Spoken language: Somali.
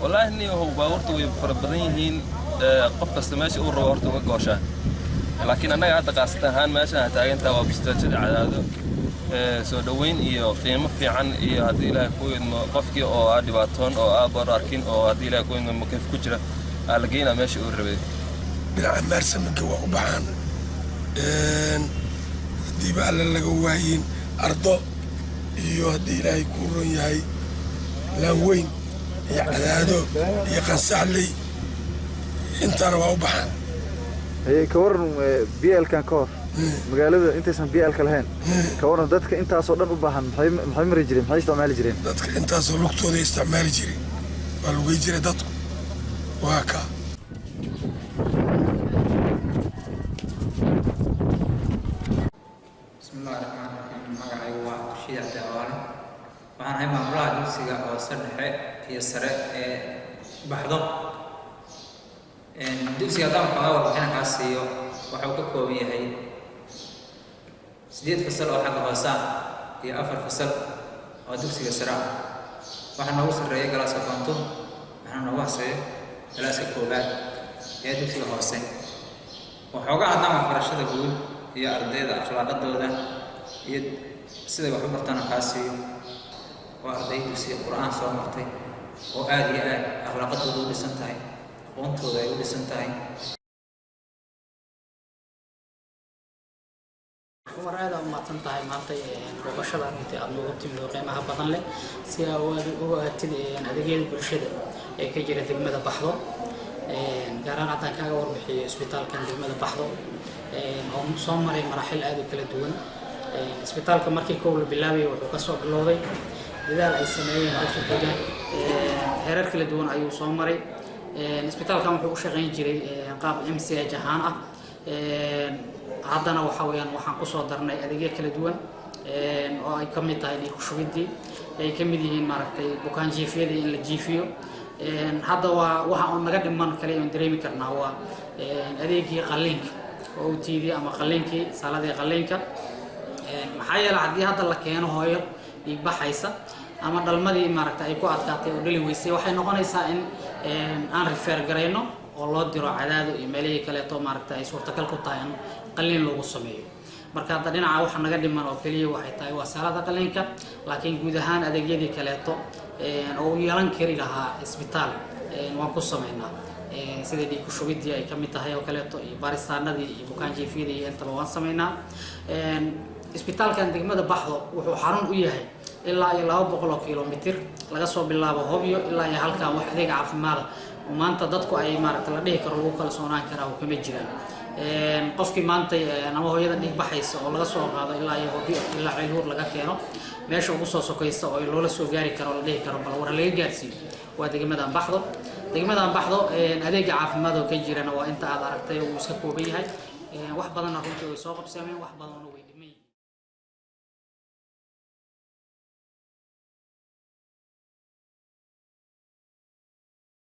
والله إني هو باورته ويفربضينهن قف كاستماشي أو روارته وقوشان لكن أنا قاعد قاستهان ماشي هتاجنت وبستجد على هذا سودوين إياه قيمة في عن إياه هذه لا يكون قفكي أو عادي باتون أو أبر أركين أو هذه لا يكون مكيف كجرة لقينا ماشي أوربي بالعمار سمك وقبعان دي بقى اللي جواهين أرضه إياه هذه لا يكون يهاي لوين يعدادو يقنصح لي أنت أنا وقبعان هي كورن بيئة كان كور مقالة أنت اسم بيئة الكلهين كورن دتك أنت أصلا أباهن محي مريجري محي استعمال جرين دتك أنت أصلا لقطة دي استعمال جري والو يجري دتك وهكا بسم الله الرحمن الرحيم magacay waa Rashid Abdiwaale waxaan ahay maamulaha dugsiga oo saddexe iyo sare ee baxdo dugsiga damka waxaan ka siiyo waxa uu ka kooban yahay 8 fasal oo xagga hoose iyo 4 fasal oo dugsiga sare waxaan ugu sareeyay galaaska fanto waxaan ugu hooseeyo galaaska koobaad ee dugsiga hoose waxoogaa hadana waxbarashada guud iyo ardayda akhlaaqadooda iyo sida wax u bartaan kaasiyo waa arday dugsiga quraan soo martay oo aad iyo aad akhlaaqadooda u dhisan tahay aqoontooda ay u dhisan tahay waraada ma tantahay maantay booqashada intii aad noogu timid qiimaha badan leh si aad ugu aatideen adeegyada bulshada ee ka jira degmada Baxdo gaaraan hadan kaaga warbixiyo isbitaalkan degmada Baxdo oo soo maray marxil aad u kala duwan isbitaalka markii koow la bilaabay wuxuu ka soo bilowday dadaal ay sameeyeen dadka deegaan heerar kala duwan ayuu soo maray isbitaalkan wuxuu u shaqeyn jiray qaab MCH ahaan ah haddana waxa weeyaan waxaan ku soo darnay adeegyo kala duwan oo ay kamid tahay dhiig shubidii ay kamid yihiin maaragtay bukaan jiifyada in la jiifiyo hadda waxa uu naga dhiman kale oo dareemi karnaa waa adeegii qalliinka oo uu tiidi ama qalliinkii saladii qalliinka maxaa yeelay haddii hadda la keeno hooyo dhiig baxaysa ama dhalmadii maaragtay ay ku adkaatay oo dhali weysay waxay noqonaysaa in aan refer gareyno oo loo diro cadaado iyo meelihii kale oo maaragtay ay suurtagal ku tahay in qalliin lagu sameeyo marka hadda dhinaca waxa naga dhiman oo kaliya waxay tahay waa salada qalliinka laakiin guud ahaan adeegyadii kale oo yeelan kari lahaa isbitaal waan ku sameynaa sida dhiig shubidii ay kamid tahay oo kale iyo baaristaanadii iyo bukaan jiifyadii intaba waan sameynaa isbitaalkan degmada Baxdo wuxuu xarun u yahay ilaa 200 kilomitir laga soo bilaabo Hobyo ilaa halka wax adeeg caafimaad maanta dadku ay maaragtay la dhihi karo lagu kala soonaan karaa oo kama jiraan qofkii maanta ama hooyada dhiig baxaysa oo laga soo qaado ilaa Hobyo ilaa Ceelhuur laga keeno meesha ugu soo sokaysa oo loola soo gaari karo la dhihi karo bal war laga gaarsiiyo waa degmada Baxdo adeeg caafimaad oo ka jirana waa inta aad aragtay oo iska kooban yahay wax badan runtii way soo qabsameen wax badan